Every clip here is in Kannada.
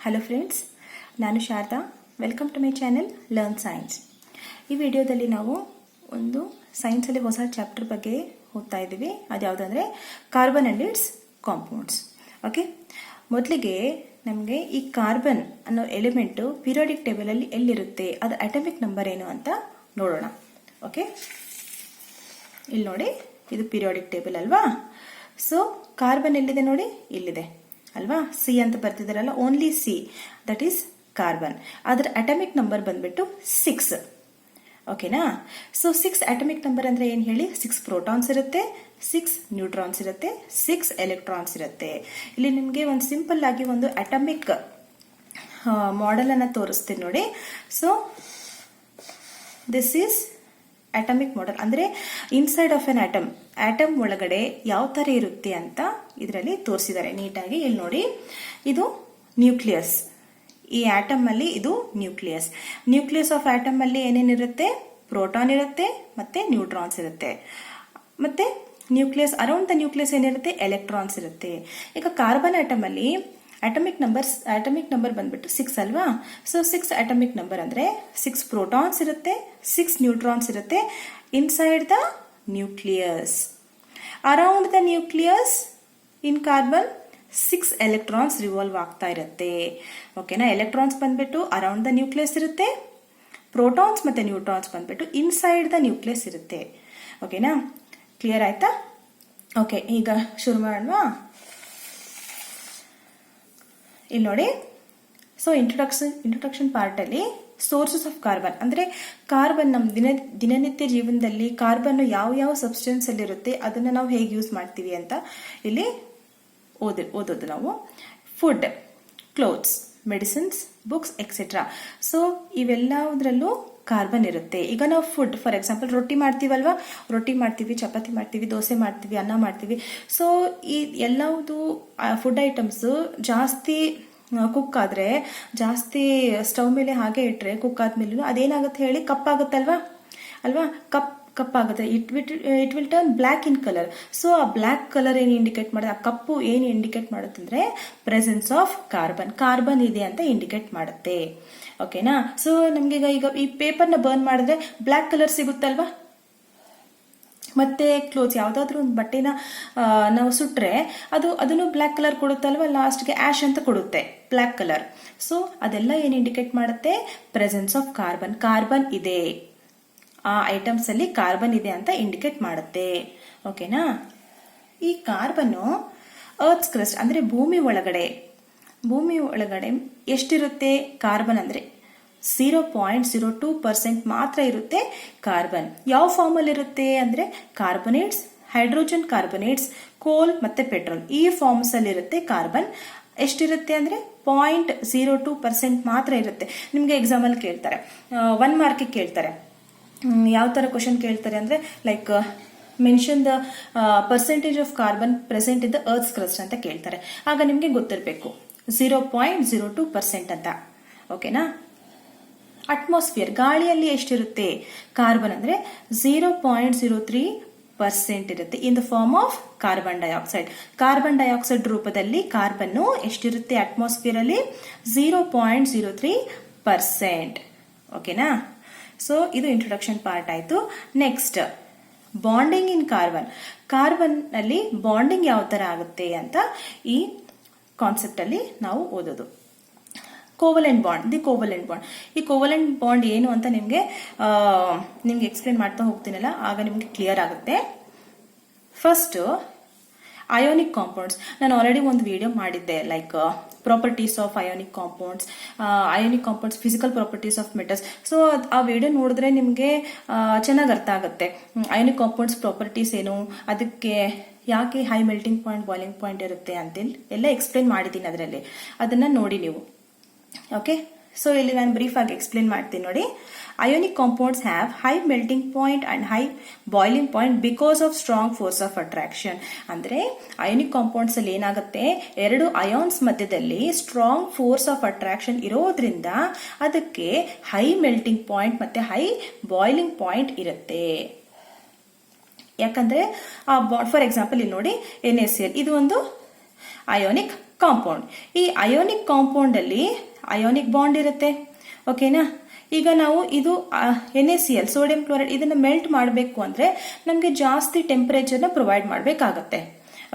ಹಲೋ ಫ್ರೆಂಡ್ಸ್, ನಾನು Sharada. Welcome to my channel learn science. ಈ ವಿಡಿಯೋದಲ್ಲಿ ನಾವು ಒಂದು ಸೈನ್ಸಲ್ಲಿ ಹೊಸ ಚಾಪ್ಟರ್ ಬಗ್ಗೆ ಓದ್ತಾ ಇದ್ದೀವಿ. ಅದು ಯಾವುದಂದರೆ carbon and its compounds. Okay, ಮೊದಲಿಗೆ ನಮಗೆ ಈ ಕಾರ್ಬನ್ ಅನ್ನೋ ಎಲಿಮೆಂಟು ಪೀರಿಯಾಡಿಕ್ ಟೇಬಲಲ್ಲಿ ಎಲ್ಲಿರುತ್ತೆ, ಅದು ಅಟಮಿಕ್ ನಂಬರ್ ಏನು ಅಂತ ನೋಡೋಣ. ಓಕೆ, ಇಲ್ಲಿ ನೋಡಿ, ಇದು ಪೀರಿಯಾಡಿಕ್ ಟೇಬಲ್ ಅಲ್ವಾ. ಸೊ ಕಾರ್ಬನ್ ಎಲ್ಲಿದೆ ನೋಡಿ, ಇಲ್ಲಿದೆ ಅಲ್ವಾ. ಸಿ ಅಂತ ಬರ್ತಿದಾರಲ್ಲ, only C, that is carbon. ಅದರ ಅಟಮಿಕ್ ನಂಬರ್ ಬಂದ್ಬಿಟ್ಟು 6. ಓಕೆನಾ. ಸೊ 6 ಅಟಮಿಕ್ ನಂಬರ್ ಅಂದ್ರೆ ಏನು ಹೇಳಿ, 6 ಪ್ರೋಟಾನ್ಸ್ ಇರುತ್ತೆ, 6 ನ್ಯೂಟ್ರಾನ್ಸ್ ಇರುತ್ತೆ, 6 ಎಲೆಕ್ಟ್ರಾನ್ಸ್ ಇರುತ್ತೆ. ಇಲ್ಲಿ ನಿಮಗೆ ಒಂದು ಸಿಂಪಲ್ ಆಗಿ ಒಂದು ಅಟಮಿಕ್ ಮಾಡೆಲ್ ಅನ್ನ ತೋರಿಸ್ತೀನಿ ನೋಡಿ. So this is atomic model, ಅಂದ್ರೆ ಇನ್ಸೈಡ್ ಆಫ್ ಎನ್ ಆಟಮ್ ಒಳಗಡೆ ಯಾವ ತರ ಇರುತ್ತೆ ಅಂತ ಇದರಲ್ಲಿ ತೋರಿಸಿದ್ದಾರೆ ನೀಟಾಗಿ. ಇಲ್ಲಿ ನೋಡಿ, ಇದು ನ್ಯೂಕ್ಲಿಯಸ್. ಈ ಆಟಮ್ ಅಲ್ಲಿ ಇದು ನ್ಯೂಕ್ಲಿಯಸ್ ಆಫ್ ಆಟಮ್ ಅಲ್ಲಿ ಏನೇನಿರುತ್ತೆ, ಪ್ರೋಟಾನ್ ಇರುತ್ತೆ ಮತ್ತೆ ನ್ಯೂಟ್ರಾನ್ಸ್ ಇರುತ್ತೆ. ಮತ್ತೆ ನ್ಯೂಕ್ಲಿಯಸ್, ಅರೌಂಡ್ ದ ನ್ಯೂಕ್ಲಿಯಸ್ ಏನಿರುತ್ತೆ, ಎಲೆಕ್ಟ್ರಾನ್ಸ್ ಇರುತ್ತೆ. ಈಗ ಕಾರ್ಬನ್ ಆಟಮ್ ಅಲ್ಲಿ ಅಟಮಿಕ್ ನಂಬರ್ ಬಂದ್ಬಿಟ್ಟು 6 ಅಲ್ವಾ. ಸೊ 6 ಅಟಮಿಕ್ ನಂಬರ್ ಅಂದ್ರೆ 6 ಪ್ರೋಟಾನ್ಸ್ ಇರುತ್ತೆ, 6 ನ್ಯೂಟ್ರಾನ್ಸ್ ಇರುತ್ತೆ inside the nucleus. Around the nucleus in carbon 6 electrons revolve ಆಗ್ತಾ ಇರುತ್ತೆ. ಓಕೆನಾ. ಎಲೆಕ್ಟ್ರಾನ್ಸ್ ಬಂದ್ಬಿಟ್ಟು ಅರೌಂಡ್ ದ ನ್ಯೂಕ್ಲಿಯಸ್ ಇರುತ್ತೆ, ಪ್ರೋಟಾನ್ಸ್ ಮತ್ತೆ ನ್ಯೂಟ್ರಾನ್ಸ್ ಬಂದ್ಬಿಟ್ಟು ಇನ್ಸೈಡ್ ದ ನ್ಯೂಕ್ಲಿಯಸ್ ಇರುತ್ತೆ. ಓಕೆನಾ, ಕ್ಲಿಯರ್ ಆಯ್ತಾ? ಓಕೆ, ಈಗ ಶುರು ಮಾಡೋಣ. ಇಲ್ಲಿ ನೋಡಿ, ಸೊ ಇಂಟ್ರೊಡಕ್ಷನ್ ಪಾರ್ಟ್ ಅಲ್ಲಿ ಸೋರ್ಸಸ್ ಆಫ್ ಕಾರ್ಬನ್ ಅಂದ್ರೆ ಕಾರ್ಬನ್ ನಮ್ಮ ದಿನನಿತ್ಯ ಜೀವನದಲ್ಲಿ ಕಾರ್ಬನ್ ಯಾವ ಸಬ್ಸ್ಟೆನ್ಸ್ ಅಲ್ಲಿ ಇರುತ್ತೆ, ಅದನ್ನ ನಾವು ಹೇಗೆ ಯೂಸ್ ಮಾಡ್ತೀವಿ ಅಂತ ಇಲ್ಲಿ ಓದೋದು ನಾವು. Food, clothes, medicines, books etcetera. So ಇವೆಲ್ಲದರಲ್ಲೂ ಕಾರ್ಬನ್ ಇರುತ್ತೆ. ಈಗ ನಾವು ಫುಡ್, ಫಾರ್ ಎಕ್ಸಾಂಪಲ್ ರೊಟ್ಟಿ ಮಾಡ್ತೀವಲ್ವಾ, ರೊಟ್ಟಿ ಮಾಡ್ತೀವಿ, ಚಪಾತಿ ಮಾಡ್ತೀವಿ, ದೋಸೆ ಮಾಡ್ತೀವಿ, ಅನ್ನ ಮಾಡ್ತೀವಿ. ಸೊ ಈ ಎಲ್ಲವುದು ಫುಡ್ ಐಟಮ್ಸ್ ಜಾಸ್ತಿ ಕುಕ್ ಆದ್ರೆ, ಜಾಸ್ತಿ ಸ್ಟವ್ ಮೇಲೆ ಹಾಗೆ ಇಟ್ರೆ ಕುಕ್ ಆದ್ಮೇಲೆ ಅದೇನಾಗುತ್ತೆ ಹೇಳಿ, ಕಪ್ಪಾಗುತ್ತಲ್ವಾ ಅಲ್ವಾ. ಕಪ್ಪಾಗುತ್ತೆ. It will turn black in colour. So ಆ ಬ್ಲ್ಯಾಕ್ ಕಲರ್ ಏನು ಇಂಡಿಕೇಟ್ ಮಾಡುತ್ತೆ, ಆ ಕಪ್ಪು ಏನು ಇಂಡಿಕೇಟ್ ಮಾಡುತ್ತೆ ಅಂದ್ರೆ ಪ್ರೆಸೆನ್ಸ್ ಆಫ್ ಕಾರ್ಬನ್ ಇದೆ ಅಂತ ಇಂಡಿಕೇಟ್ ಮಾಡುತ್ತೆ. ಓಕೆನಾ. ಸೊ ನಮ್ಗೆ ಈಗ ಈ ಪೇಪರ್ನ ಬರ್ನ್ ಮಾಡಿದ್ರೆ ಬ್ಲ್ಯಾಕ್ ಕಲರ್ ಸಿಗುತ್ತಲ್ವಾ. ಮತ್ತೆ ಕ್ಲೋತ್ಸ್, ಯಾವ್ದಾದ್ರು ಒಂದು ಬಟ್ಟೆನ ನಾವು ಸುಟ್ರೆ ಅದನ್ನು ಬ್ಲ್ಯಾಕ್ ಕಲರ್ ಕೊಡುತ್ತಲ್ವಾ, ಲಾಸ್ಟ್ಗೆ ಆಶ್ ಅಂತ ಕೊಡುತ್ತೆ, ಬ್ಲ್ಯಾಕ್ ಕಲರ್. ಸೊ ಅದೆಲ್ಲ ಏನು ಇಂಡಿಕೇಟ್ ಮಾಡುತ್ತೆ, ಪ್ರೆಸೆನ್ಸ್ ಆಫ್ ಕಾರ್ಬನ್ ಇದೆ, ಆ ಐಟಮ್ಸ್ ಅಲ್ಲಿ ಕಾರ್ಬನ್ ಇದೆ ಅಂತ ಇಂಡಿಕೇಟ್ ಮಾಡುತ್ತೆ. ಓಕೆನಾ. ಈ ಕಾರ್ಬನ್ನು ಅರ್ತ್ಸ್ ಕ್ರಸ್ಟ್ ಅಂದ್ರೆ ಭೂಮಿ ಒಳಗಡೆ ಎಷ್ಟಿರುತ್ತೆ ಕಾರ್ಬನ್ ಅಂದ್ರೆ 0.02% ಮಾತ್ರ ಇರುತ್ತೆ ಕಾರ್ಬನ್. ಯಾವ ಫಾರ್ಮ್ ಅಲ್ಲಿ ಇರುತ್ತೆ ಅಂದ್ರೆ ಕಾರ್ಬನೇಟ್ಸ್, ಹೈಡ್ರೋಜನ್ ಕಾರ್ಬನೇಟ್ಸ್, ಕೋಲ್ ಮತ್ತೆ ಪೆಟ್ರೋಲ್, ಈ ಫಾರ್ಮ್ಸ್ ಅಲ್ಲಿ ಇರುತ್ತೆ ಕಾರ್ಬನ್. ಎಷ್ಟಿರುತ್ತೆ ಅಂದ್ರೆ 0.02% ಮಾತ್ರ ಇರುತ್ತೆ. ನಿಮ್ಗೆ ಎಕ್ಸಾಮ್ ಅಲ್ಲಿ ಕೇಳ್ತಾರೆ, 1 ಮಾರ್ಕ್ ಕೇಳ್ತಾರೆ. ಯಾವ ತರ ಕ್ವಶನ್ ಕೇಳ್ತಾರೆ ಅಂದ್ರೆ, like mention the percentage of carbon present in the earth's crust ಅಂತ ಕೇಳ್ತಾರೆ. ಆಗ ನಿಮ್ಗೆ ಗೊತ್ತಿರಬೇಕು 0.02% ಅಂತ. ಓಕೆನಾ. ಅಟ್ಮಾಸ್ಫಿಯರ್, ಗಾಳಿಯಲ್ಲಿ ಎಷ್ಟಿರುತ್ತೆ ಕಾರ್ಬನ್ ಅಂದ್ರೆ 0.03% ಇರುತ್ತೆ in the form of carbon dioxide ರೂಪದಲ್ಲಿ ಕಾರ್ಬನ್ ಎಷ್ಟಿರುತ್ತೆ ಅಟ್ಮಾಸ್ಫಿಯರ್ ಅಲ್ಲಿ, 0.03%. ಓಕೆನಾ. ಸೊ ಇದು ಇಂಟ್ರೊಡಕ್ಷನ್ ಪಾರ್ಟ್ ಆಯ್ತು. ನೆಕ್ಸ್ಟ್, ಬಾಂಡಿಂಗ್ ಇನ್ ಕಾರ್ಬನ್ ಅಲ್ಲಿ ಬಾಂಡಿಂಗ್ ಯಾವ ತರ ಆಗುತ್ತೆ ಅಂತ ಈ ಕಾನ್ಸೆಪ್ಟ್ ಅಲ್ಲಿ ನಾವು ಓದೋದು. Covalent bond. ಈ ಕೋವಲೆಂಟ್ ಬಾಂಡ್ ಏನು ಅಂತ ನಿಮ್ಗೆ ಎಕ್ಸ್ಪ್ಲೇನ್ ಮಾಡ್ತಾ ಹೋಗ್ತೀನಲ್ಲ, ಆಗ ನಿಮ್ಗೆ ಕ್ಲಿಯರ್ ಆಗುತ್ತೆ. First, ionic compounds. ನಾನು ಆಲ್ರೆಡಿ ಒಂದು ವಿಡಿಯೋ ಮಾಡಿದ್ದೆ, like properties of ionic compounds, physical properties of metals. So ಆ ವಿಡಿಯೋ ನೋಡಿದ್ರೆ ನಿಮ್ಗೆ ಚೆನ್ನಾಗಿ ಅರ್ಥ ಆಗುತ್ತೆ ಅಯೋನಿಕ್ ಕಾಂಪೌಂಡ್ಸ್ ಪ್ರಾಪರ್ಟೀಸ್ ಏನು, ಅದಕ್ಕೆ ಯಾಕೆ high melting point, boiling point ಇರುತ್ತೆ ಅಂತೇಳಿ ಎಲ್ಲ ಎಕ್ಸ್ಪ್ಲೇನ್ ಮಾಡಿದ್ದೀನಿ ಅದರಲ್ಲಿ, ಅದನ್ನ ನೋಡಿ ನೀವು. ಓಕೆ. ಸೊ ಇಲ್ಲಿ ನಾನು ಬ್ರೀಫ್ ಆಗಿ ಎಕ್ಸ್ಪ್ಲೇನ್ ಮಾಡ್ತೀನಿ ನೋಡಿ. Ionic compounds have high melting point and high boiling point because of strong force of attraction. ಅಂದ್ರೆ ಅಯೋನಿಕ್ ಕಾಂಪೌಂಡ್ಸ್ ಅಲ್ಲಿ ಏನಾಗುತ್ತೆ, 2 ಅಯಾನ್ಸ್ ಮಧ್ಯದಲ್ಲಿ ಸ್ಟ್ರಾಂಗ್ ಫೋರ್ಸ್ ಆಫ್ ಅಟ್ರಾಕ್ಷನ್ ಇರೋದ್ರಿಂದ ಅದಕ್ಕೆ ಹೈ ಮೆಲ್ಟಿಂಗ್ ಪಾಯಿಂಟ್ ಮತ್ತೆ ಹೈ ಬಾಯ್ಲಿಂಗ್ ಪಾಯಿಂಟ್ ಇರುತ್ತೆ. ಯಾಕಂದ್ರೆ ಫಾರ್ ಎಕ್ಸಾಂಪಲ್ ಇಲ್ಲಿ ನೋಡಿ, NaCl ಇದು ಒಂದು ಅಯೋನಿಕ್ ಕಾಂಪೌಂಡ್. ಈ ಅಯೋನಿಕ್ ಕಾಂಪೌಂಡ್ ಅಲ್ಲಿ ಅಯೋನಿಕ್ ಬಾಂಡ್ ಇರುತ್ತೆ. ಓಕೆನಾ. ಈಗ ನಾವು ಇದು NaCl ಸೋಡಿಯಂ ಕ್ಲೋರೈಡ್ ಇದನ್ನ ಮೆಲ್ಟ್ ಮಾಡಬೇಕು ಅಂದ್ರೆ ನಮಗೆ ಜಾಸ್ತಿ ಟೆಂಪರೇಚರ್ನ ಪ್ರೊವೈಡ್ ಮಾಡಬೇಕಾಗತ್ತೆ.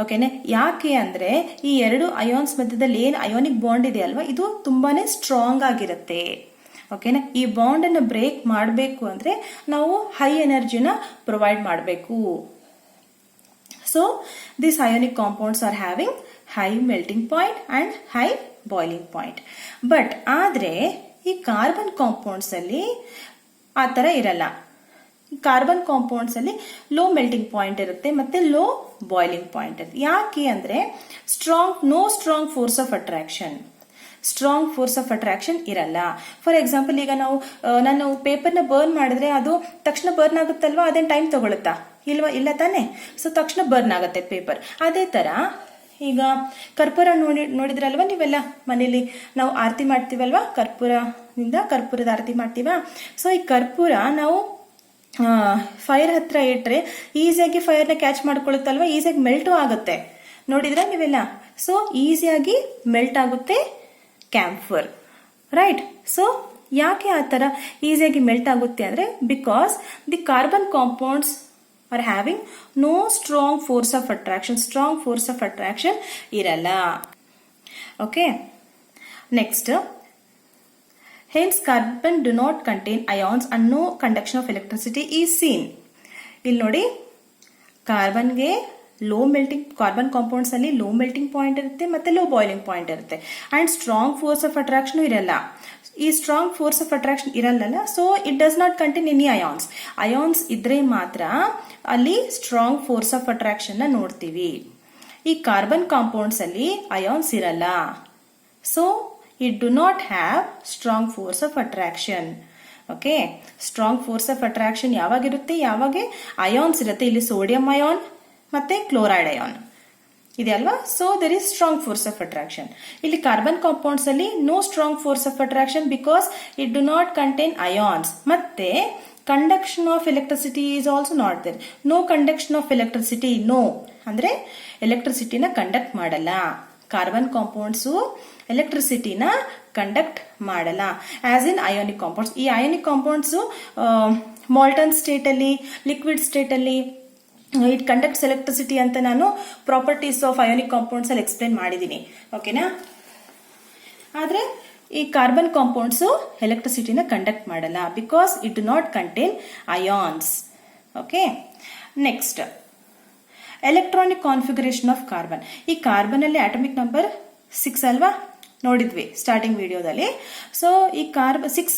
ಓಕೆನಾ. ಯಾಕೆ ಅಂದ್ರೆ ಈ ಎರಡು ಅಯಾನ್ಸ್ ಮಧ್ಯದಲ್ಲಿ ಏನು ಅಯೋನಿಕ್ ಬಾಂಡ್ ಇದೆ ಅಲ್ವಾ, ಇದು ತುಂಬಾನೇ ಸ್ಟ್ರಾಂಗ್ ಆಗಿರುತ್ತೆ. ಓಕೆನಾ. ಈ ಬಾಂಡ್ ಅನ್ನು ಬ್ರೇಕ್ ಮಾಡಬೇಕು ಅಂದ್ರೆ ನಾವು ಹೈ ಎನರ್ಜಿನ ಪ್ರೊವೈಡ್ ಮಾಡಬೇಕು. So this ionic compounds are having high melting point and high boiling point. But ಆದ್ರೆ ಈ ಕಾರ್ಬನ್ ಕಾಂಪೌಂಡ್ಸ್ ಅಲ್ಲಿ ಆ ತರ ಇರಲ್ಲ. ಕಾರ್ಬನ್ ಕಾಂಪೌಂಡ್ಸ್ ಅಲ್ಲಿ ಲೋ ಮೆಲ್ಟಿಂಗ್ ಪಾಯಿಂಟ್ ಇರುತ್ತೆ ಮತ್ತೆ ಲೋ ಬಾಯ್ಲಿಂಗ್ ಪಾಯಿಂಟ್ ಇರುತ್ತೆ. ಯಾಕೆ ಅಂದ್ರೆ no strong force of attraction. Strong force of attraction ಇರಲ್ಲ. ಫಾರ್ ಎಕ್ಸಾಂಪಲ್, ಈಗ ನಾನು ಪೇಪರ್ನ ಬರ್ನ್ ಮಾಡಿದ್ರೆ ಅದು ತಕ್ಷಣ ಬರ್ನ್ ಆಗುತ್ತಲ್ವಾ, ಅದೇನು ಟೈಮ್ ತಗೊಳುತ್ತಾ? ಇಲ್ಲ ತಾನೆ. ಸೊ ತಕ್ಷಣ ಬರ್ನ್ ಆಗುತ್ತೆ ಪೇಪರ್. ಅದೇ ತರ ಈಗ ಕರ್ಪೂರ ನೋಡಿದ್ರಲ್ವಾ ನೀವೆಲ್ಲ ಮನೇಲಿ ನಾವು ಆರತಿ ಮಾಡ್ತೀವಲ್ವಾ, ಕರ್ಪೂರದ ಆರತಿ ಮಾಡ್ತೀವ. ಸೊ ಈ ಕರ್ಪೂರ ನಾವು ಫೈರ್ ಹತ್ರ ಇಟ್ರೆ ಈಸಿಯಾಗಿ ಫೈರ್ನ ಕ್ಯಾಚ್ ಮಾಡ್ಕೊಳ್ಳುತ್ತಲ್ವಾ, ಈಸಿಯಾಗಿ ಮೆಲ್ಟು ಆಗುತ್ತೆ. ನೋಡಿದ್ರ ನೀವೆಲ್ಲ? ಸೊ ಈಸಿಯಾಗಿ ಮೆಲ್ಟ್ ಆಗುತ್ತೆ ಕ್ಯಾಂಫರ್, ರೈಟ್? ಸೊ ಯಾಕೆ ಆ ತರ ಈಸಿಯಾಗಿ ಮೆಲ್ಟ್ ಆಗುತ್ತೆ ಅಂದ್ರೆ because the carbon compounds are having no strong force of attraction ಇರಲ್ಲ. Okay. Next, hence carbon do not contain ions and no conduction of electricity is seen. ಇಲ್ಲಿ ನೋಡಿ, ಕಾರ್ಬನ್ಗೆ ಕಾರ್ಬನ್ ಕಾಂಪೌಂಡ್ಸ್ ಅಲ್ಲಿ ಲೋ ಮೆಲ್ಟಿಂಗ್ ಪಾಯಿಂಟ್ ಇರುತ್ತೆ ಮತ್ತೆ ಲೋ ಬಾಯ್ಲಿಂಗ್ ಪಾಯಿಂಟ್ ಇರುತ್ತೆ and strong force of attraction ಇರಲ್ಲ. ಈ ಸ್ಟ್ರಾಂಗ್ ಫೋರ್ಸ್ ಆಫ್ ಅಟ್ರಾಕ್ಷನ್ ಇರಲ್ಲ. So it does not contain any ions ಇದ್ರೆ ಮಾತ್ರ ಅಲ್ಲಿ ಸ್ಟ್ರಾಂಗ್ ಫೋರ್ಸ್ ಆಫ್ ಅಟ್ರಾಕ್ಷನ್ ನ ನೋಡ್ತೀವಿ. ಈ ಕಾರ್ಬನ್ ಕಾಂಪೌಂಡ್ಸ್ ಅಲ್ಲಿ ಅಯಾನ್ಸ್ ಇರಲ್ಲ. So it do not have strong force of attraction. Okay. Strong force of attraction ಯಾವಾಗಿರುತ್ತೆ? ಯಾವಾಗ ಅಯಾನ್ಸ್ ಇರುತ್ತೆ. ಇಲ್ಲಿ ಸೋಡಿಯಂ ಅಯಾನ್ ಮತ್ತೆ ಕ್ಲೋರೈಡ್ ಅಯಾನ್ ಇದೆ ಅಲ್ವಾ. So there is strong force of attraction. ಇಲ್ಲಿ ಕಾರ್ಬನ್ ಕಾಂಪೌಂಡ್ಸ್ ಅಲ್ಲಿ no strong force of attraction because it do not contain ions. ಮತ್ತೆ conduction of electricity is also not there. No conduction of electricity. No ಅಂದ್ರೆ ಎಲೆಕ್ಟ್ರಿಸಿಟಿನ ಕಂಡಕ್ಟ್ ಮಾಡಲ್ಲ. ಕಾರ್ಬನ್ ಕಾಂಪೌಂಡ್ಸ್ ಎಲೆಕ್ಟ್ರಿಸಿಟಿನ ಕಂಡಕ್ಟ್ ಮಾಡಲ್ಲ ಆಸ್ ಇನ್ ಅಯೋನಿಕ್ ಕಾಂಪೌಂಡ್ಸ್. ಈ ಅಯೋನಿಕ್ ಕಾಂಪೌಂಡ್ಸ್ ಮಾಲ್ಟನ್ ಸ್ಟೇಟ್ ಅಲ್ಲಿ, ಲಿಕ್ವಿಡ್ ಸ್ಟೇಟ್ ಅಲ್ಲಿ ಇಟ್ ಕಂಡಕ್ಟ್ಸ್ ಎಲೆಕ್ಟ್ರಿಸಿಟಿ ಅಂತ ನಾನು ಪ್ರಾಪರ್ಟೀಸ್ ಆಫ್ ಅಯೋನಿಕ್ ಕಾಂಪೌಂಡ್ಸ್ ಅಲ್ಲಿ ಎಕ್ಸ್ಪ್ಲೇನ್ ಮಾಡಿದ್ದೀನಿ. ಓಕೆನಾ. ಆದ್ರೆ ಈ ಕಾರ್ಬನ್ ಕಾಂಪೌಂಡ್ಸ್ ಎಲೆಕ್ಟ್ರಿಸಿಟಿನ ಕಂಡಕ್ಟ್ ಮಾಡಲ್ಲ because it do not contain ions. Okay. Next, electronic configuration of carbon. ಈ ಕಾರ್ಬನ್ ಅಲ್ಲಿ ಅಟಾಮಿಕ್ ನಂಬರ್ 6 ಅಲ್ವಾ, ನೋಡಿದ್ವಿ ಸ್ಟಾರ್ಟಿಂಗ್ ವಿಡಿಯೋದಲ್ಲಿ. ಸೊ ಈ 6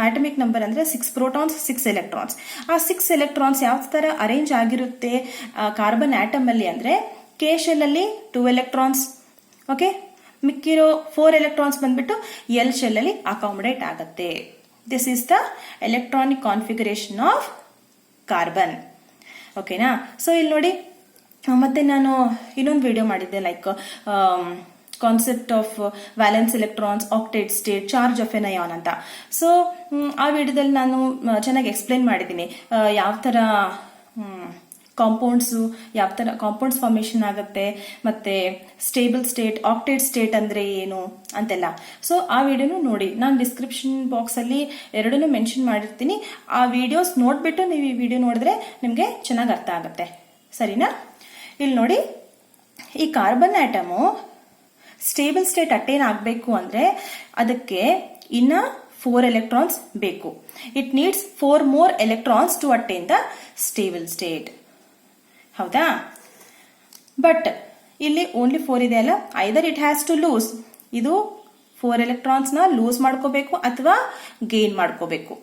ಆಟಮಿಕ್ ನಂಬರ್ ಅಂದ್ರೆ 6 ಪ್ರೋಟಾನ್ಸ್ 6 ಎಲೆಕ್ಟ್ರಾನ್ಸ್. ಆ 6 ಎಲೆಕ್ಟ್ರಾನ್ಸ್ ಯಾವ ತರ ಅರೇಂಜ್ ಆಗಿರುತ್ತೆ ಕಾರ್ಬನ್ ಆಟಮ್ ಅಲ್ಲಿ ಅಂದ್ರೆ ಕೆ ಶೆಲ್ ಅಲ್ಲಿ 2 ಎಲೆಕ್ಟ್ರಾನ್ಸ್. ಓಕೆ. ಮಿಕ್ಕಿರೋ 4 ಎಲೆಕ್ಟ್ರಾನ್ಸ್ ಬಂದ್ಬಿಟ್ಟು ಎಲ್ ಶೆಲ್ ಅಲ್ಲಿ ಅಕಾಮಡೇಟ್ ಆಗುತ್ತೆ. This is the electronic configuration of carbon. ಓಕೆನಾ. ಸೊ ಇಲ್ಲಿ ನೋಡಿ, ಮತ್ತೆ ನಾನು ಇನ್ನೊಂದು ವಿಡಿಯೋ ಮಾಡಿದ್ದೆ like concept of valence electrons, octet state, charge of N ion ಅಂತ. ಸೊ ಆ ವಿಡಿಯೋದಲ್ಲಿ ನಾನು ಚೆನ್ನಾಗಿ ಎಕ್ಸ್ಪ್ಲೇನ್ ಮಾಡಿದ್ದೀನಿ ಯಾವ ತರ ಕಾಂಪೌಂಡ್ಸ್ ಫಾರ್ಮೇಶನ್ ಆಗುತ್ತೆ, ಮತ್ತೆ ಸ್ಟೇಬಲ್ ಸ್ಟೇಟ್, ಆಕ್ಟೇಟ್ ಸ್ಟೇಟ್ ಅಂದ್ರೆ ಏನು ಅಂತೆಲ್ಲ. ಸೊ ಆ ವಿಡಿಯೋನು ನೋಡಿ, ನಾನು ಡಿಸ್ಕ್ರಿಪ್ಷನ್ ಬಾಕ್ಸ್ ಅಲ್ಲಿ ಎರಡನ್ನೂ ಮೆನ್ಷನ್ ಮಾಡಿರ್ತೀನಿ. ಆ ವಿಡಿಯೋಸ್ ನೋಡ್ಬಿಟ್ಟು ನೀವು ಈ ವಿಡಿಯೋ ನೋಡಿದ್ರೆ ನಿಮ್ಗೆ ಚೆನ್ನಾಗಿ ಅರ್ಥ ಆಗುತ್ತೆ. ಸರಿನಾ. ಇಲ್ಲಿ ನೋಡಿ, ಈ carbon atom stable state attain ಆಗಬೇಕು ಅಂದ್ರೆ ಅದಕ್ಕೆ ಇನ್ನ 4 ಎಲೆಕ್ಟ್ರಾನ್ಸ್ ಬೇಕು. It needs 4 more electrons to attain the stable state. ಹೌದಾ. ಬಟ್ ಇಲ್ಲಿ ಓನ್ಲಿ 4 ಇದೆ ಅಲ್ಲ, either it has to lose. ಇದು 4 ಎಲೆಕ್ಟ್ರಾನ್ಸ್ ನ ಲೂಸ್ ಮಾಡ್ಕೋಬೇಕು ಅಥವಾ ಗೇನ್ ಮಾಡ್ಕೋಬೇಕು.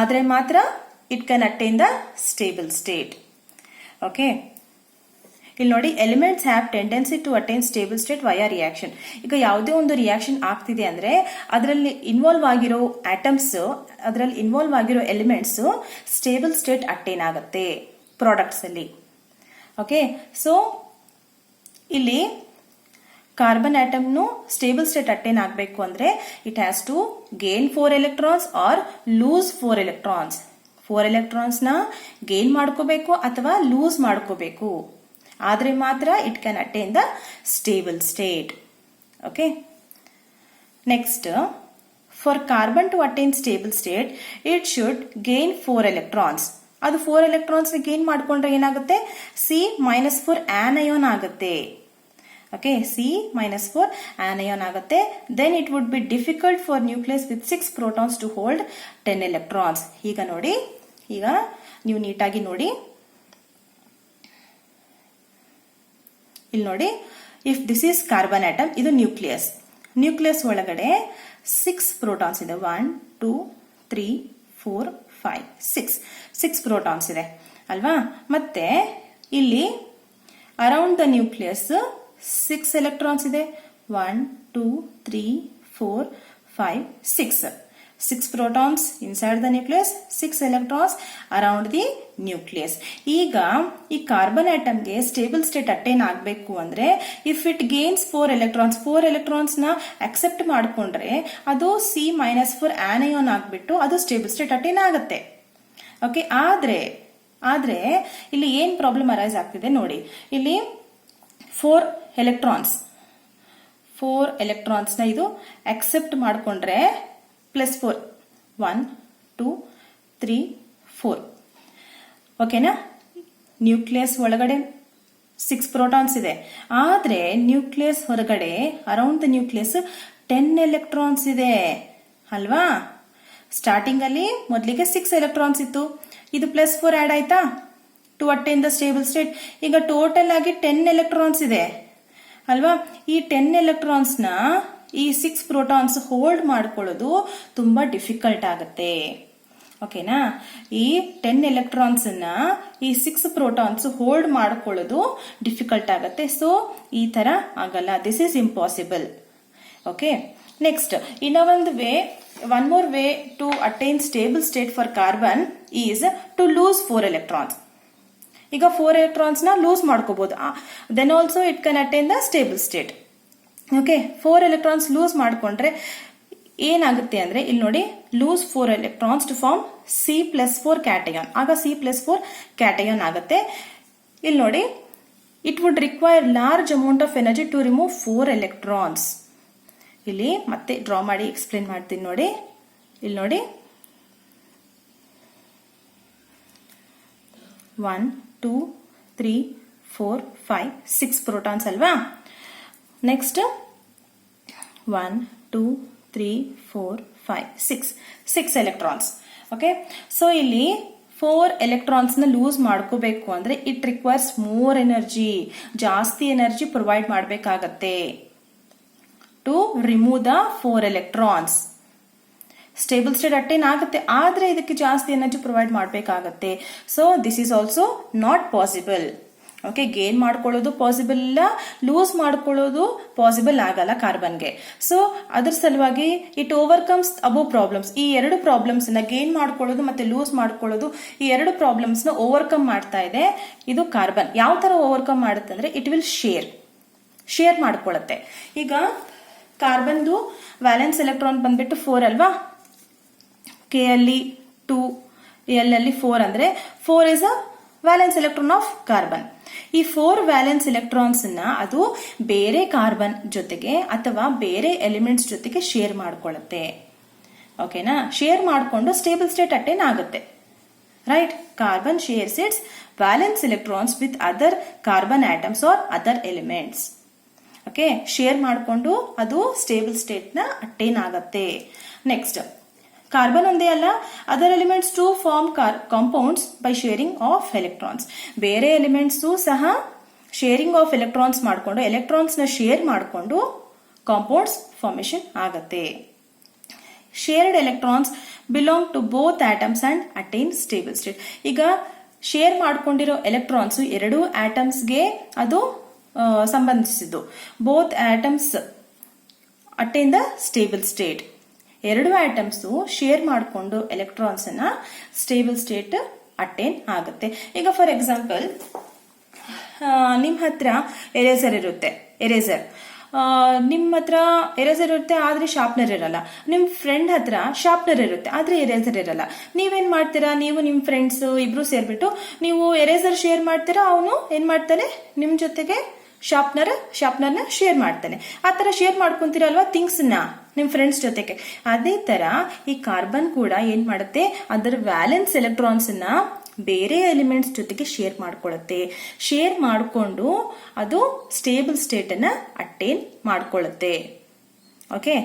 ಆದ್ರೆ ಮಾತ್ರ it can attain the stable state. Okay. ಇಲ್ಲಿ ನೋಡಿ, elements have tendency to attain stable state via reaction. ಈಗ ಯಾವುದೇ ಒಂದು ರಿಯಾಕ್ಷನ್ ಆಗ್ತಿದೆ ಅಂದ್ರೆ ಅದರಲ್ಲಿ ಇನ್ವಾಲ್ವ್ ಆಗಿರೋ ಆಟಮ್ಸ್, ಅದರಲ್ಲಿ ಇನ್ವಾಲ್ವ್ ಆಗಿರೋ ಎಲಿಮೆಂಟ್ಸ್ ಸ್ಟೇಬಲ್ ಸ್ಟೇಟ್ ಅಟೈನ್ ಆಗುತ್ತೆ ಪ್ರಾಡಕ್ಟ್ಸ್ ಅಲ್ಲಿ. ಓಕೆ. ಸೊ ಇಲ್ಲಿ ಕಾರ್ಬನ್ ಆಟಮ್ನು ಸ್ಟೇಬಲ್ ಸ್ಟೇಟ್ ಅಟೈನ್ ಆಗಬೇಕು ಅಂದ್ರೆ it has to gain 4 electrons or lose 4 electrons. 4 electrons ನ ಗೇನ್ ಮಾಡ್ಕೋಬೇಕು ಅಥವಾ ಲೂಸ್ ಮಾಡ್ಕೋಬೇಕು. ಆದರೆ ಮಾತ್ರ it can attain the stable state. Okay, next, for carbon to attain stable state it should gain 4 electrons. ಅದು 4 ಎಲೆಕ್ಟ್ರಾನ್ಸ್ ಗೇನ್ ಮಾಡ್ಕೊಂಡ್ರೆ ಏನಾಗುತ್ತೆ, C-4 ಆನಯೋನ್ ಆಗುತ್ತೆ. ಓಕೆ, C-4 ಆನಯೋನ್ ಆಗುತ್ತೆ. Then it would be difficult for nucleus with 6 protons to hold 10 electrons. ಈಗ ನೋಡಿ, ಈಗ ನೀವು ನೀಟಾಗಿ ನೋಡಿ, ಇಲ್ಲಿ ನೋಡಿ, if this is carbon atom, ಇದು ನ್ಯೂಕ್ಲಿಯಸ್. ನ್ಯೂಕ್ಲಿಯಸ್ ಒಳಗಡೆ 6 ಪ್ರೋಟಾನ್ಸ್ ಇದೆ. 1 2 3 4 5 6 ಪ್ರೋಟಾನ್ಸ್ ಇದೆ ಅಲ್ವಾ. ಮತ್ತೆ ಇಲ್ಲಿ ಅರೌಂಡ್ ದ ನ್ಯೂಕ್ಲಿಯಸ್ 6 ಎಲೆಕ್ಟ್ರಾನ್ಸ್ ಇದೆ. 1 2 3 4 5 6 protons inside the nucleus, 6 electrons around the nucleus. ಈಗ ಈ ಕಾರ್ಬನ್ ಆಟಮ್ ಗೆ ಸ್ಟೇಬಲ್ ಸ್ಟೇಟ್ ಅಟೈನ್ ಆಗಬೇಕು ಅಂದ್ರೆ ಇಫ್ ಇಟ್ ಗೇನ್ಸ್ 4 ಎಲೆಕ್ಟ್ರಾನ್ಸ್ ನ ಅಕ್ಸೆಪ್ಟ್ ಮಾಡ್ಕೊಂಡ್ರೆ ಅದು C-4 ಆನಯೋನ್ ಆಗ್ಬಿಟ್ಟು ಅದು ಸ್ಟೇಬಲ್ ಸ್ಟೇಟ್ ಅಟೈನ್ ಆಗುತ್ತೆ. ಓಕೆ, ಆದ್ರೆ ಇಲ್ಲಿ ಏನ್ ಪ್ರಾಬ್ಲಮ್ ಅರೈಸ್ ಆಗ್ತಿದೆ ನೋಡಿ. ಇಲ್ಲಿ 4 ಎಲೆಕ್ಟ್ರಾನ್ಸ್ ನ ಇದು ಅಕ್ಸೆಪ್ಟ್ ಮಾಡ್ಕೊಂಡ್ರೆ +4 1 2 3 4. ಓಕೆನಾ. ನ್ಯೂಕ್ಲಿಯಸ್ ಒಳಗಡೆ 6 ಪ್ರೋಟಾನ್ಸ್ ಇದೆ. ಆದ್ರೆ ನ್ಯೂಕ್ಲಿಯಸ್ ಹೊರಗಡೆ ಅರೌಂಡ್ ದ ನ್ಯೂಕ್ಲಿಯಸ್ 10 ಎಲೆಕ್ಟ್ರಾನ್ಸ್ ಇದೆ ಅಲ್ವಾ. ಸ್ಟಾರ್ಟಿಂಗ್ ಅಲ್ಲಿ ಮೊದಲಿಗೆ 6 ಎಲೆಕ್ಟ್ರಾನ್ಸ್ ಇತ್ತು. ಇದು +4 ಆಡ್ ಆಯ್ತಾ to attain the stable state. ಈಗ ಟೋಟಲ್ ಆಗಿ 10 ಎಲೆಕ್ಟ್ರಾನ್ಸ್ ಇದೆ ಅಲ್ವಾ. ಈ 10 ಎಲೆಕ್ಟ್ರಾನ್ಸ್ ನ ಈ 6 ಪ್ರೋಟಾನ್ಸ್ ಹೋಲ್ಡ್ ಮಾಡ್ಕೊಳ್ಳೋದು ತುಂಬಾ ಡಿಫಿಕಲ್ಟ್ ಆಗುತ್ತೆ. ಓಕೆನಾ. ಈ 10 ಎಲೆಕ್ಟ್ರಾನ್ಸ್ ನ ಈ 6 ಪ್ರೋಟಾನ್ಸ್ ಹೋಲ್ಡ್ ಮಾಡ್ಕೊಳ್ಳೋದು ಡಿಫಿಕಲ್ಟ್ ಆಗುತ್ತೆ. ಸೊ ಈ ತರ ಆಗಲ್ಲ. This is impossible. Okay, next, one more way to attain stable state for carbon is to lose 4 electrons. ಈಗ 4 ಎಲೆಕ್ಟ್ರಾನ್ಸ್ ನ ಲೂಸ್ ಮಾಡ್ಕೋಬಹುದು. Then also it can attain the stable state. Okay, 4 electrons lose ಮಾಡ್ಕೊಂಡ್ರೆ ಏನಾಗುತ್ತೆ ಅಂದ್ರೆ ಇಲ್ಲಿ ನೋಡಿ, lose 4 electrons to form C+4 cation. ಆಗ C+4 ಕ್ಯಾಟಯಾನ್ ಆಗುತ್ತೆ. ಇಲ್ಲಿ ನೋಡಿ, it wood require large amount of energy to remove 4 electrons. ಇಲ್ಲಿ ಮತ್ತೆ ಡ್ರಾ ಮಾಡಿ ಎಕ್ಸ್ಪ್ಲೇನ್ ಮಾಡ್ತೀನಿ ನೋಡಿ. ಇಲ್ಲಿ ನೋಡಿ, 1 2 3 4 5 6 ಪ್ರೋಟಾನ್ಸ್ ಅಲ್ವಾ. Next 1 2 3 4 5 6 electrons. ಓಕೆ, ಸೊ ಇಲ್ಲಿ 4 ಎಲೆಕ್ಟ್ರಾನ್ಸ್ ನ ಲೂಸ್ ಮಾಡ್ಕೋಬೇಕು ಅಂದ್ರೆ ಇಟ್ ರಿಕ್ವೈರ್ಸ್ ಮೋರ್ ಎನರ್ಜಿ, ಜಾಸ್ತಿ ಎನರ್ಜಿ ಪ್ರೊವೈಡ್ ಮಾಡಬೇಕಾಗತ್ತೆ to remove the 4 electrons. Stable state attain ಆಗುತ್ತೆ, ಆದ್ರೆ ಇದಕ್ಕೆ ಜಾಸ್ತಿ ಎನರ್ಜಿ ಪ್ರೊವೈಡ್ ಮಾಡಬೇಕಾಗತ್ತೆ. So this is also not possible. Okay, gain ಮಾಡ್ಕೊಳ್ಳೋದು ಪಾಸಿಬಲ್ ಇಲ್ಲ, ಲೂಸ್ ಮಾಡ್ಕೊಳ್ಳೋದು ಪಾಸಿಬಲ್ ಆಗಲ್ಲ ಕಾರ್ಬನ್ಗೆ. ಸೊ ಅದ್ರ ಸಲುವಾಗಿ ಇಟ್ ಓವರ್ಕಮ್ಸ್ ಅಬೋ ಪ್ರಾಬ್ಲಮ್ಸ್. ಈ 2 ಪ್ರಾಬ್ಲಮ್ಸ್ ನ ಗೇನ್ ಮಾಡ್ಕೊಳ್ಳೋದು ಮತ್ತೆ ಲೂಸ್ ಮಾಡ್ಕೊಳ್ಳೋದು, ಈ 2 ಪ್ರಾಬ್ಲಮ್ಸ್ ನ ಓವರ್ಕಮ್ ಮಾಡ್ತಾ ಇದೆ ಇದು ಕಾರ್ಬನ್. ಯಾವ ತರ ಓವರ್ಕಮ್ ಮಾಡುತ್ತೆ ಅಂದ್ರೆ ಇಟ್ ವಿಲ್ ಶೇರ್ ಮಾಡ್ಕೊಳ್ಳುತ್ತೆ. ಈಗ ಕಾರ್ಬನ್ದು ವ್ಯಾಲೆನ್ಸ್ ಎಲೆಕ್ಟ್ರಾನ್ ಬಂದ್ಬಿಟ್ಟು 4 ಅಲ್ವಾ. K ಅಲ್ಲಿ 2, L ಅಲ್ಲಿ 4 ಅಂದ್ರೆ 4 is a valence electron of carbon. ಈ 4 ವ್ಯಾಲೆನ್ಸ್ ಎಲೆಕ್ಟ್ರಾನ್ಸ್ ನ ಅದು ಬೇರೆ ಕಾರ್ಬನ್ ಜೊತೆಗೆ ಅಥವಾ ಬೇರೆ ಎಲಿಮೆಂಟ್ಸ್ ಜೊತೆಗೆ ಶೇರ್ ಮಾಡ್ಕೊಳ್ಳುತ್ತೆ. ಓಕೆನಾ. ಶೇರ್ ಮಾಡ್ಕೊಂಡು ಸ್ಟೇಬಲ್ ಸ್ಟೇಟ್ ಅಟೈನ್ ಆಗುತ್ತೆ. Right. Carbon shares its valence electrons with other carbon atoms or other elements. Okay, share ಮಾಡ್ಕೊಂಡು ಅದು ಸ್ಟೇಬಲ್ ಸ್ಟೇಟ್ ನ ಅಟೈನ್ ಆಗತ್ತೆ. ನೆಕ್ಸ್ಟ್, ಕಾರ್ಬನ್ ಒಂದೇ ಅಲ್ಲ, other elements to form compounds by sharing of electrons. ಬೇರೆ ಎಲಿಮೆಂಟ್ಸ್ ಸಹ ಶೇರಿಂಗ್ ಆಫ್ ಎಲೆಕ್ಟ್ರಾನ್ಸ್ ಮಾಡಿಕೊಂಡು ಎಲೆಕ್ಟ್ರಾನ್ಸ್ ನ ಶೇರ್ ಮಾಡಿಕೊಂಡು ಕಾಂಪೌಂಡ್ಸ್ ಫಾರ್ಮೇಶನ್ ಆಗತ್ತೆ. Shared electrons belong to both atoms and attain stable state. ಈಗ ಶೇರ್ ಮಾಡ್ಕೊಂಡಿರೋ ಎಲೆಕ್ಟ್ರಾನ್ಸ್ 2 ಆಟಮ್ಸ್ಗೆ ಅದು ಸಂಬಂಧಿಸಿದ್ದು. Both atoms attain the stable state. 2 atoms share ಮಾಡಿಕೊಂಡು ಎಲೆಕ್ಟ್ರಾನ್ಸ್ ನ ಸ್ಟೇಬಲ್ ಸ್ಟೇಟ್ ಅಟೈನ್ ಆಗುತ್ತೆ. ಈಗ ಫಾರ್ ಎಕ್ಸಾಂಪಲ್ ನಿಮ್ ಹತ್ರ ಎರೇಸರ್ ಇರುತ್ತೆ. ಎರೇಸರ್ ನಿಮ್ಮ ಹತ್ರ ಎರೇಸರ್ ಇರುತ್ತೆ ಆದ್ರೆ ಶಾರ್ಪ್ನರ್ ಇರಲ್ಲ, ನಿಮ್ಮ ಫ್ರೆಂಡ್ ಹತ್ರ ಶಾರ್ಪ್ನರ್ ಇರುತ್ತೆ ಆದ್ರೆ ಎರೇಸರ್ ಇರಲ್ಲ. ನೀವೇನ್ ಮಾಡ್ತೀರಾ, ನೀವು ನಿಮ್ಮ ಫ್ರೆಂಡ್ಸ್ ಇಬ್ರು ಸೇರ್ಬಿಟ್ಟು ನೀವು ಎರೇಸರ್ ಶೇರ್ ಮಾಡ್ತೀರಾ, ಅವನು ಏನ್ ಮಾಡ್ತಾನೆ ನಿಮ್ ಜೊತೆಗೆ ಶಾರ್ಪ್ನರ್ನ ಶೇರ್ ಮಾಡ್ತಾನೆ. ಆ ತರ ಶೇರ್ ಮಾಡ್ಕೊಂತೀರಲ್ವಾ ಥಿಂಗ್ಸ್ ನ ನಿಮ್ ಫ್ರೆಂಡ್ಸ್ ಜೊತೆಗೆ. ಅದೇ ತರ ಈ ಕಾರ್ಬನ್ ಕೂಡ ಏನ್ ಮಾಡುತ್ತೆ, ಅದರ ವ್ಯಾಲೆನ್ಸ್ ಎಲೆಕ್ಟ್ರಾನ್ಸ್ ನ ಬೇರೆ ಎಲಿಮೆಂಟ್ಸ್ ಜೊತೆಗೆ ಶೇರ್ ಮಾಡ್ಕೊಳ್ಳುತ್ತೆ. ಶೇರ್ ಮಾಡಿಕೊಂಡು ಅದು ಸ್ಟೇಬಲ್ ಸ್ಟೇಟ್ ಅನ್ನ ಅಟೈನ್ ಮಾಡ್ಕೊಳ್ಳುತ್ತೆ. Okay,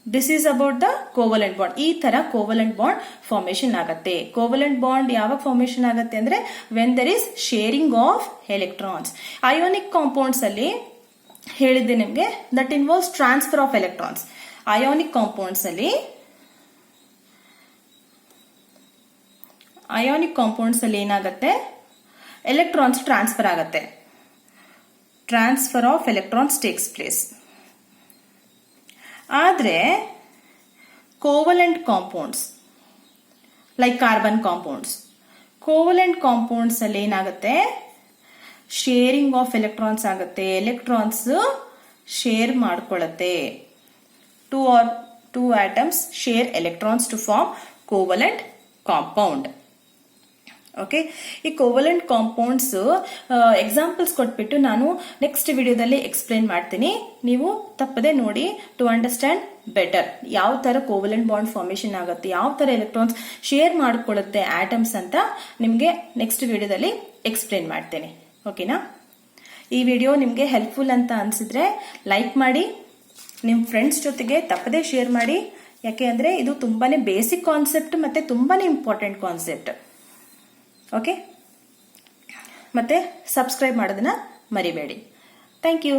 this is about the covalent bond. ಈ ತರ ಕೋವಲೆಂಟ್ ಬಾಂಡ್ ಫಾರ್ಮೇಶನ್ ಆಗತ್ತೆ. ಕೋವಲೆಂಟ್ ಬಾಂಡ್ ಯಾವಾಗ ಫಾರ್ಮೇಶನ್ ಆಗತ್ತೆ ಅಂದ್ರೆ when there is sharing of electrons. Ionic compounds ಅಲ್ಲಿ ಹೇಳಿದ್ದೆ ನಿಮ್ಗೆ, that involves transfer of electrons. Ionic compounds ಅಲ್ಲಿ ಏನಾಗತ್ತೆ, ಎಲೆಕ್ಟ್ರಾನ್ಸ್ ಟ್ರಾನ್ಸ್ಫರ್ ಆಗತ್ತೆ. Transfer of electrons takes place. ಆದ್ರೆ covalent compounds like carbon compounds, covalent compounds ಅಲ್ಲಿ ಏನಾಗುತ್ತೆ, ಶೇರಿಂಗ್ ಆಫ್ ಎಲೆಕ್ಟ್ರಾನ್ಸ್ ಆಗುತ್ತೆ. ಎಲೆಕ್ಟ್ರಾನ್ಸ್ ಶೇರ್ ಮಾಡ್ಕೊಳ್ಳುತ್ತೆ. two atoms share electrons to form covalent compound. Okay, ಈ ಕೋವಲೆಂಟ್ ಕಾಂಪೌಂಡ್ಸ್ ಎಕ್ಸಾಂಪಲ್ಸ್ ಕೊಟ್ಬಿಟ್ಟು ನಾನು ನೆಕ್ಸ್ಟ್ ವಿಡಿಯೋದಲ್ಲಿ ಎಕ್ಸ್ಪ್ಲೇನ್ ಮಾಡ್ತೀನಿ. ನೀವು ತಪ್ಪದೆ ನೋಡಿ ಟು ಅಂಡರ್ಸ್ಟ್ಯಾಂಡ್ ಬೆಟರ್ ಯಾವ ತರ ಕೋವಲೆಂಟ್ ಬಾಂಡ್ ಫಾರ್ಮೇಶನ್ ಆಗುತ್ತೆ, ಯಾವ ತರ ಎಲೆಕ್ಟ್ರಾನ್ಸ್ ಶೇರ್ ಮಾಡ್ಕೊಳ್ಳುತ್ತೆ ಆಟಮ್ಸ್ ಅಂತ ನಿಮ್ಗೆ ನೆಕ್ಸ್ಟ್ ವಿಡಿಯೋದಲ್ಲಿ ಎಕ್ಸ್ಪ್ಲೇನ್ ಮಾಡ್ತೇನೆ. ಓಕೆನಾ? ಈ ವಿಡಿಯೋ ನಿಮ್ಗೆ ಹೆಲ್ಪ್ಫುಲ್ ಅಂತ ಅನ್ಸಿದ್ರೆ ಲೈಕ್ ಮಾಡಿ, ನಿಮ್ಮ ಫ್ರೆಂಡ್ಸ್ ಜೊತೆಗೆ ತಪ್ಪದೆ ಶೇರ್ ಮಾಡಿ. ಯಾಕೆ ಅಂದ್ರೆ ಇದು ತುಂಬಾನೇ ಬೇಸಿಕ್ ಕಾನ್ಸೆಪ್ಟ್ ಮತ್ತೆ ತುಂಬಾನೇ ಇಂಪಾರ್ಟೆಂಟ್ ಕಾನ್ಸೆಪ್ಟ್. ಓಕೆ, ಮತ್ತೆ ಸಬ್ಸ್ಕ್ರೈಬ್ ಮಾಡೋದನ್ನ ಮರಿಬೇಡಿ. Thank you.